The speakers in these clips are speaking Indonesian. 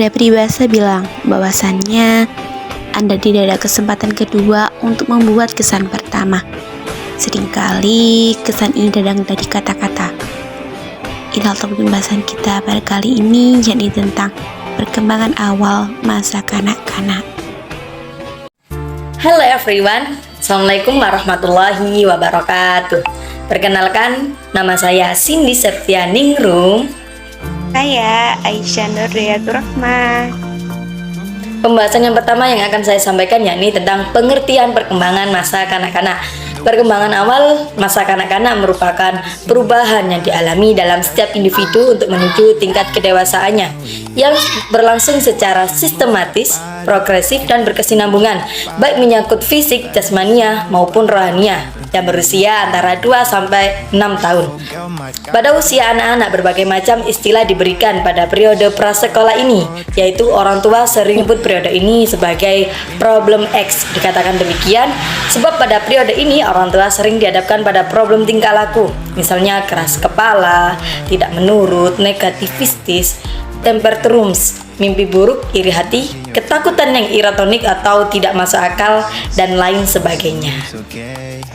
Ada peribahasa bilang bahwasannya Anda tidak ada kesempatan kedua untuk membuat kesan pertama. Seringkali kesan ini datang dari kata-kata. Inilah topik pembahasan kita pada kali ini, yakni tentang perkembangan awal masa kanak-kanak. Hello everyone, Assalamualaikum warahmatullahi wabarakatuh. Perkenalkan, nama saya Cindy Septianingrum. Saya Aisyah Nurriyatur Rahmah. Pembahasan yang pertama yang akan saya sampaikan yakni tentang pengertian perkembangan masa kanak-kanak. Perkembangan awal masa kanak-kanak merupakan perubahan yang dialami dalam setiap individu untuk menuju tingkat kedewasaannya yang berlangsung secara sistematis, progresif, dan berkesinambungan, baik menyangkut fisik, jasmania, maupun rohania, yang berusia antara 2-6 tahun. Pada usia anak-anak, berbagai macam istilah diberikan pada periode prasekolah ini, yaitu orang tua sering menyebut periode ini sebagai problem X. Dikatakan demikian sebab pada periode ini orang tua sering dihadapkan pada problem tingkah laku, misalnya keras kepala, tidak menurut, negativistis, temper tantrums, mimpi buruk, iri hati, ketakutan yang iratonik atau tidak masuk akal, dan lain sebagainya.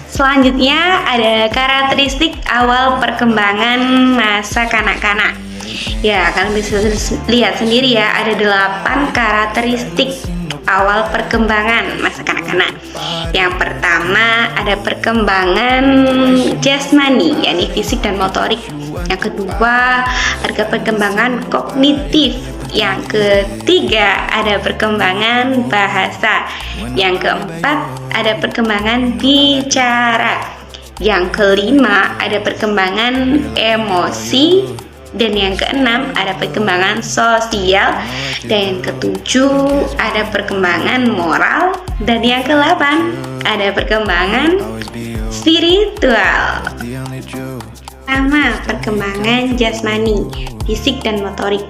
Selanjutnya ada karakteristik awal perkembangan masa kanak-kanak. Ya, kalian bisa lihat sendiri ya, ada 8 karakteristik awal perkembangan masa kanak-kanak. Yang pertama ada perkembangan jasmani, yakni fisik dan motorik. Yang kedua ada perkembangan kognitif. Yang ketiga ada perkembangan bahasa. Yang keempat ada perkembangan bicara. Yang kelima ada perkembangan emosi. Dan yang keenam ada perkembangan sosial. Dan yang ketujuh ada perkembangan moral. Dan yang ke-8 ada perkembangan spiritual. Pertama, perkembangan jasmani, fisik dan motorik.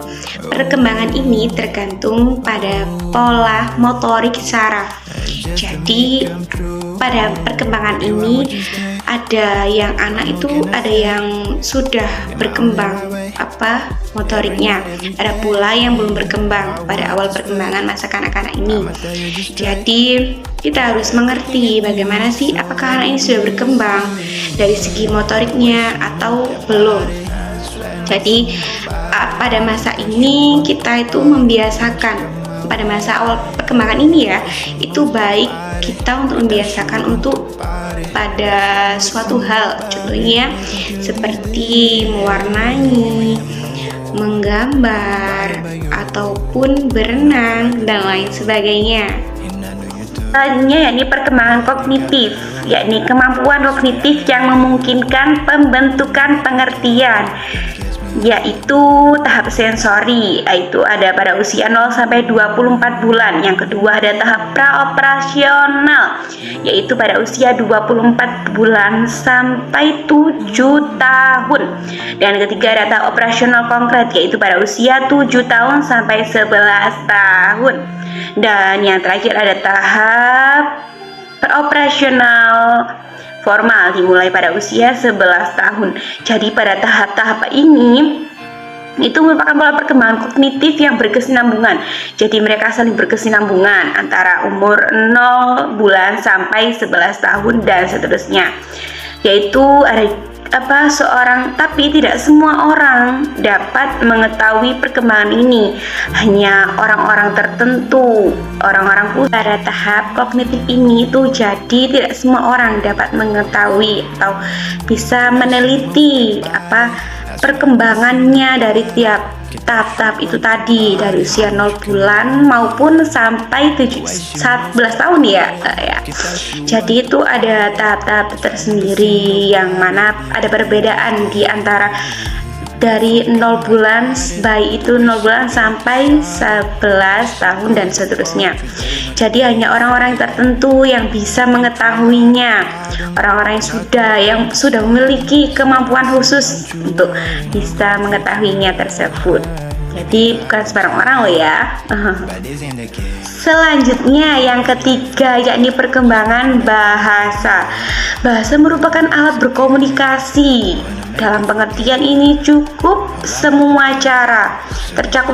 Perkembangan ini tergantung pada pola motorik saraf. Jadi pada perkembangan ini ada yang anak itu ada yang sudah berkembang motoriknya, ada pula yang belum berkembang pada awal perkembangan masa kanak-kanak ini. Jadi kita harus mengerti bagaimana sih apakah anak ini sudah berkembang dari segi motoriknya atau belum. Jadi pada masa ini kita itu membiasakan, pada masa awal perkembangan ini ya, itu baik kita untuk membiasakan untuk pada suatu hal, contohnya seperti mewarnai, menggambar, ataupun berenang dan lain sebagainya. Selanjutnya yakni perkembangan kognitif, yakni kemampuan kognitif yang memungkinkan pembentukan pengertian, yaitu tahap sensori, yaitu ada pada usia 0-24 bulan. Yang kedua ada tahap praoperasional, yaitu pada usia 24 bulan sampai 7 tahun. Dan ketiga ada tahap operasional konkret, yaitu pada usia 7 tahun sampai 11 tahun. Dan yang terakhir ada tahap operasional formal, dimulai pada usia 11 tahun. Jadi pada tahap-tahap ini itu merupakan pola perkembangan kognitif yang berkesinambungan. Jadi mereka saling berkesinambungan antara umur 0 bulan sampai 11 tahun dan seterusnya. Yaitu ada tapi tidak semua orang dapat mengetahui perkembangan ini. Hanya orang-orang tertentu, orang-orang khusus pada tahap kognitif ini itu. Jadi tidak semua orang dapat mengetahui atau bisa meneliti perkembangannya dari tiap tahap-tahap itu tadi, dari usia 0 bulan maupun sampai 11 tahun ya. Jadi itu ada tahap-tahap tersendiri yang mana ada perbedaan di antara dari 0 bulan, baik itu 0 bulan sampai 11 tahun dan seterusnya. Jadi hanya orang-orang tertentu yang bisa mengetahuinya, orang-orang yang sudah memiliki kemampuan khusus untuk bisa mengetahuinya tersebut. Jadi bukan sembarang orang loh ya. Selanjutnya yang ketiga yakni perkembangan bahasa. Bahasa merupakan alat berkomunikasi dalam pengertian ini tercakup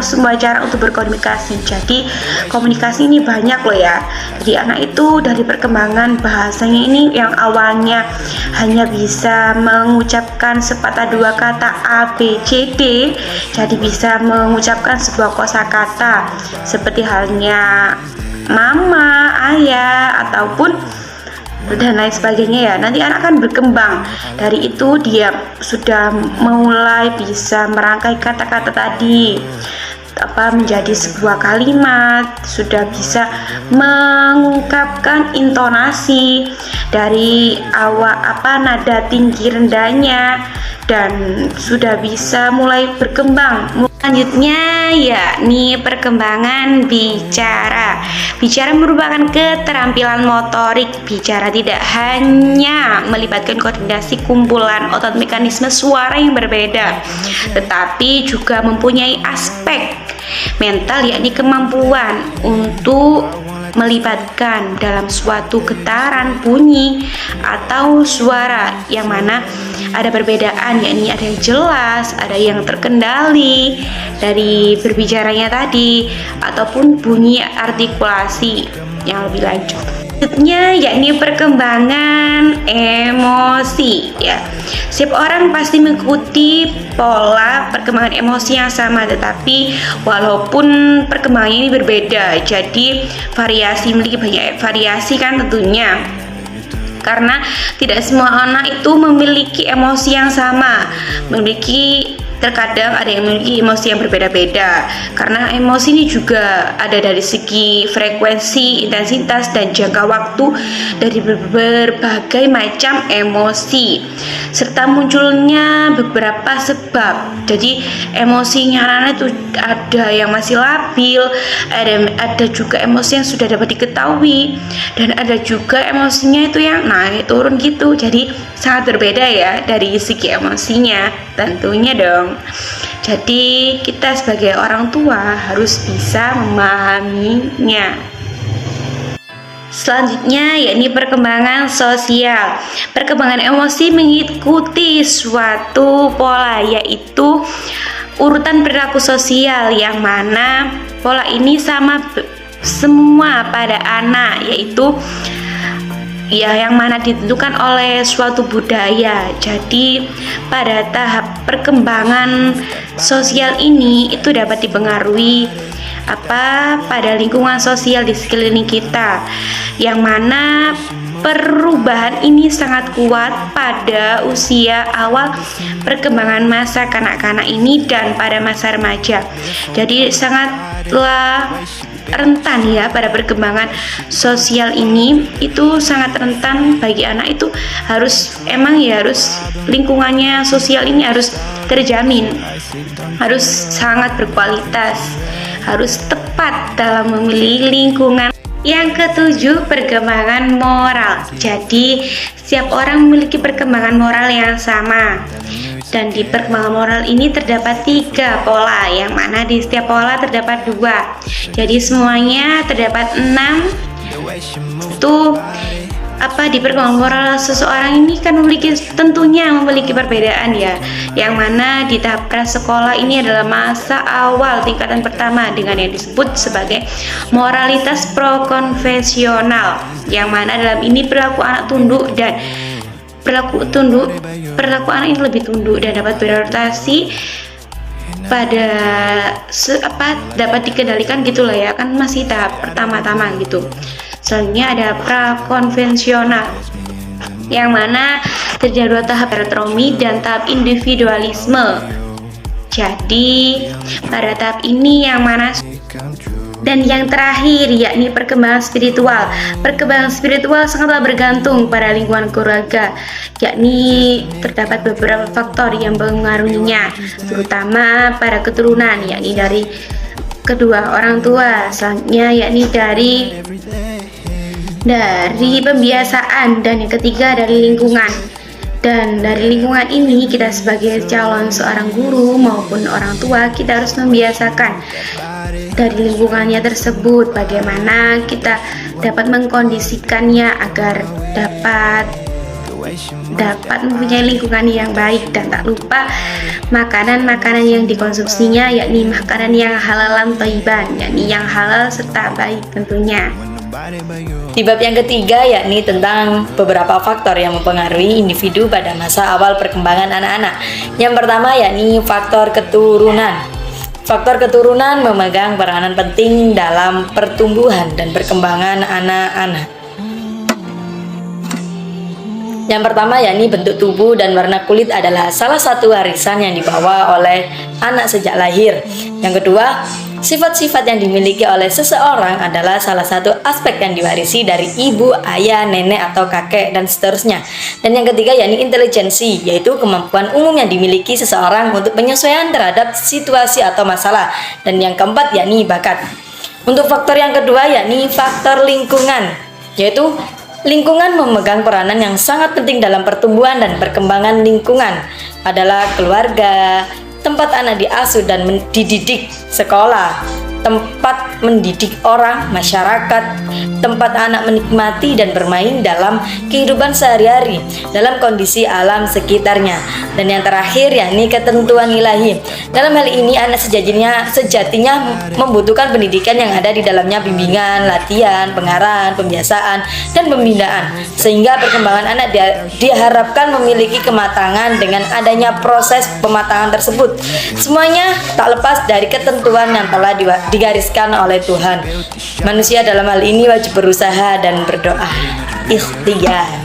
semua cara untuk berkomunikasi. Jadi komunikasi ini banyak loh ya. Jadi anak itu dari perkembangan bahasanya ini yang awalnya hanya bisa mengucapkan sepatah dua kata A, B, C, D, jadi bisa mengucapkan sebuah kosakata seperti halnya mama, ayah, ataupun dan lain sebagainya ya. Nanti anak akan berkembang, dari itu dia sudah mulai bisa merangkai kata-kata tadi menjadi sebuah kalimat, sudah bisa mengungkapkan intonasi dari nada tinggi rendahnya, dan sudah bisa mulai berkembang. Selanjutnya yakni perkembangan bicara. Bicara merupakan keterampilan motorik. Bicara tidak hanya melibatkan koordinasi kumpulan otot mekanisme suara yang berbeda, tetapi juga mempunyai aspek mental, yakni kemampuan untuk melibatkan dalam suatu getaran bunyi atau suara, yang mana ada perbedaan, yakni ada yang jelas, ada yang terkendali dari berbicaranya tadi, ataupun bunyi artikulasi yang lebih lanjut. Selanjutnya yakni perkembangan emosi ya. Setiap orang pasti mengikuti pola perkembangan emosi yang sama, tetapi walaupun perkembangannya ini berbeda, jadi memiliki banyak variasi kan tentunya. Karena tidak semua anak itu memiliki emosi yang sama, terkadang ada yang memiliki emosi yang berbeda-beda, karena emosi ini juga ada dari segi frekuensi, intensitas, dan jangka waktu dari berbagai macam emosi, serta munculnya beberapa sebab. Jadi emosinya anak-anak itu ada yang masih labil, ada juga emosi yang sudah dapat diketahui, dan ada juga emosinya itu yang naik turun gitu. Jadi sangat berbeda ya dari segi emosinya tentunya dong. Jadi kita sebagai orang tua harus bisa memahaminya. Selanjutnya yakni perkembangan sosial. Perkembangan emosi mengikuti suatu pola, yaitu urutan perilaku sosial, yang mana pola ini sama semua pada anak, yaitu yang mana ditentukan oleh suatu budaya. Jadi pada tahap perkembangan sosial ini itu dapat dipengaruhi pada lingkungan sosial di sekeliling kita, yang mana perubahan ini sangat kuat pada usia awal perkembangan masa kanak-kanak ini dan pada masa remaja. Jadi sangatlah rentan ya pada perkembangan sosial ini, itu sangat rentan bagi anak. Itu harus lingkungannya sosial ini harus terjamin, harus sangat berkualitas, harus tepat dalam memilih lingkungan. Yang ketujuh, perkembangan moral. Jadi setiap orang memiliki perkembangan moral yang sama, dan di perkembangan moral ini terdapat 3 pola, yang mana di setiap pola terdapat 2. Jadi semuanya terdapat 6. Itu di perkembangan moral seseorang ini kan tentunya memiliki perbedaan ya, yang mana di tahap prasekolah ini adalah masa awal tingkatan pertama dengan yang disebut sebagai moralitas prokonvensional, yang mana dalam ini perilaku anak tunduk dan perilaku anak ini lebih tunduk dan dapat beradaptasi pada dapat dikendalikan gitulah ya, kan masih tahap pertama-tama gitu. Selanjutnya ada prakonvensional, yang mana terjadi 2 tahap, heteronomi dan tahap individualisme. Jadi pada tahap ini yang mana, dan yang terakhir yakni perkembangan spiritual. Perkembangan spiritual sangatlah bergantung pada lingkungan keluarga, yakni terdapat beberapa faktor yang mengaruhinya, terutama pada keturunan, yakni dari kedua orang tua. Selanjutnya yakni dari pembiasaan, dan yang ketiga dari lingkungan. Dan dari lingkungan ini kita sebagai calon seorang guru maupun orang tua, kita harus membiasakan dari lingkungannya tersebut bagaimana kita dapat mengkondisikannya agar dapat dapat mempunyai lingkungan yang baik, dan tak lupa makanan-makanan yang dikonsumsinya yakni makanan yang halalan thayyiban, yakni yang halal serta baik tentunya. Di bab yang ketiga yakni tentang beberapa faktor yang mempengaruhi individu pada masa awal perkembangan anak-anak. Yang pertama yakni faktor keturunan. Faktor keturunan memegang peranan penting dalam pertumbuhan dan perkembangan anak-anak. Yang pertama yakni bentuk tubuh dan warna kulit adalah salah satu warisan yang dibawa oleh anak sejak lahir. Yang kedua, sifat-sifat yang dimiliki oleh seseorang adalah salah satu aspek yang diwarisi dari ibu, ayah, nenek, atau kakek, dan seterusnya. Dan yang ketiga yakni intelijensi, yaitu kemampuan umum yang dimiliki seseorang untuk penyesuaian terhadap situasi atau masalah. Dan yang keempat yakni bakat. Untuk faktor yang kedua yakni faktor lingkungan, yaitu lingkungan memegang peranan yang sangat penting dalam pertumbuhan dan perkembangan. Lingkungan adalah keluarga, tempat anak diasuh dan dididik, sekolah, tempat mendidik orang, masyarakat, tempat anak menikmati dan bermain dalam kehidupan sehari-hari, dalam kondisi alam sekitarnya. Dan yang terakhir yakni ketentuan ilahi. Dalam hal ini anak sejatinya membutuhkan pendidikan yang ada di dalamnya bimbingan, latihan, pengarahan, pembiasaan, dan pembinaan, sehingga perkembangan anak diharapkan memiliki kematangan dengan adanya proses pematangan tersebut. Semuanya tak lepas dari ketentuan yang telah digariskan oleh Tuhan. Manusia dalam hal ini wajib berusaha dan berdoa. Ikhtiar.